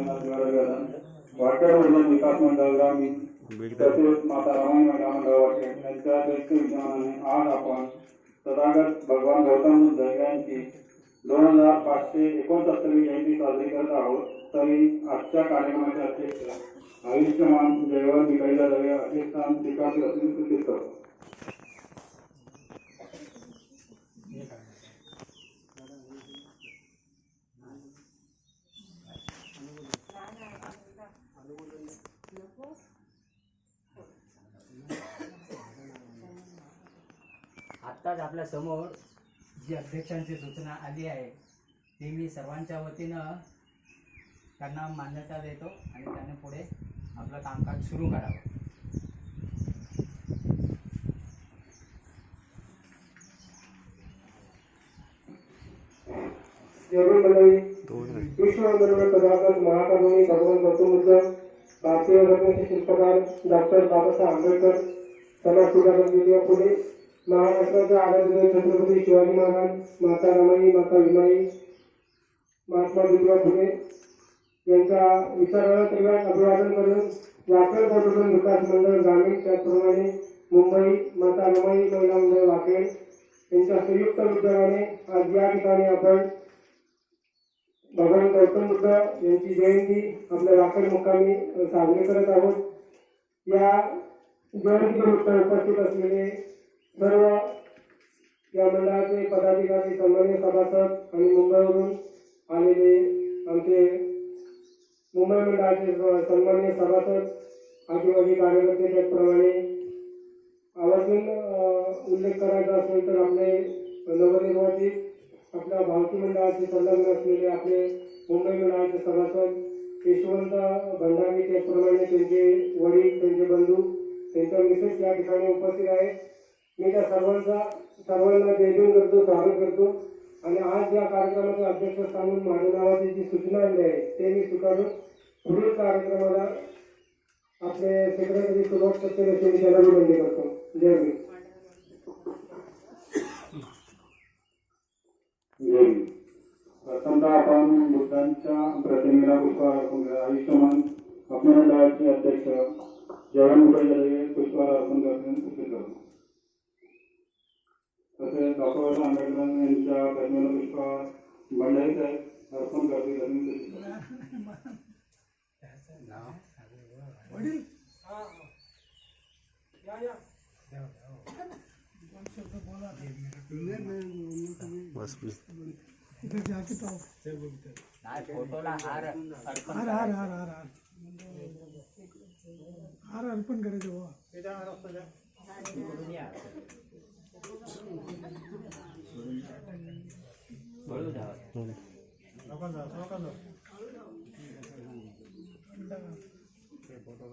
वाटेड वडिलां विकास मंडळ ग्रामीण तसेच माता रमाई महिला मंडळ वाटेड यांच्या संयुक्त विद्यमानाने आज आपण तथागत भगवान गौतम बुद्ध यांची 2569वी जयंती साजरी करत आहोत। तरी आजच्या कार्यक्रमाचे अध्यक्ष आयुष्यमान जयवंत विकायला दवे असे स्थान स्वीकारले असून सूचित करतो। आत्ताच आपल्या समोर जी अध्यक्षांची सूचना आली आहे ती मी सर्वांच्या वतीनं त्यांना मान्यता देतो आणि त्यांनी पुढे आपलं कामकाज सुरू करावं। विश्ववंदनीय तथागत महाकरुणी भगवान गौतम बुद्ध भारतीय घटनेचे शिल्पकार डॉक्टर बाबासाहेब आंबेडकर समाज सुधारक पुढे महाराष्ट्राच्या आराध्य छत्रपती शिवाजी महाराज माता रमाई माता विमाई महात्मा ज्योतिबा फुले यांच्या विचाराला तीव्र अभिवादन करून वाकेड पटवर्धन विकास मंडळ ग्रामीण त्याचप्रमाणे मुंबई माता रमाई महिला मंडळ वाकेड यांच्या संयुक्त विद्यमाने आज या ठिकाणी आपण भगवान गौतम बुद्ध यांची जयंती आपल्या वाकेड मुक्कामी साजरी करत आहोत। या जयंतीनिमित्त उपस्थित असलेले सर्व या मंडळाचे पदाधिकारी सन्मान्य सभासद आणि मुंबईवरून आलेले आमचे मुंबई मंडळाचे सन्मान्य सभासद आदिवासी कार्यकर्ते त्याचप्रमाणे आवर्जून उल्लेख करायचा असेल तर आपले नवनिर्वाचित आपल्या भावकी मंडळाचे संलग्न असलेले आपले मुंबई मंडळाचे सभासद यशवंत भंडारी त्याचप्रमाणे त्यांचे वडील त्यांचे बंधू त्यांच्या मिसेस या ठिकाणी उपस्थित आहेत। मी त्या सर्वांना जयजून करतो स्वागत करतो आणि आज या कार्यक्रमाचे अध्यक्षस्थान माझ्या नावाची जी सूचना आली आहे ते मी स्वीकारून पुढील कार्यक्रमाला आपले सेक्रेटरी सुभाष पटेल यांची त्याला विनंती करतो। जय भीम। प्रथमतः आपण बुद्धांच्या प्रतिमेला पुष्पहार अर्पण करा। आयुष्यमान आपल्या मंडळाचे अध्यक्ष जयवंत विकायला पुष्पहार अर्पण करण्यास सूचित करतो। तसेच डॉक्टर आंबेडकर यांच्या प्रतिमेला पुष्पहार भंडारी साहेब अर्पण करतील असे सूचित करतो। फोटोला हार अर्पण करायचं फोटो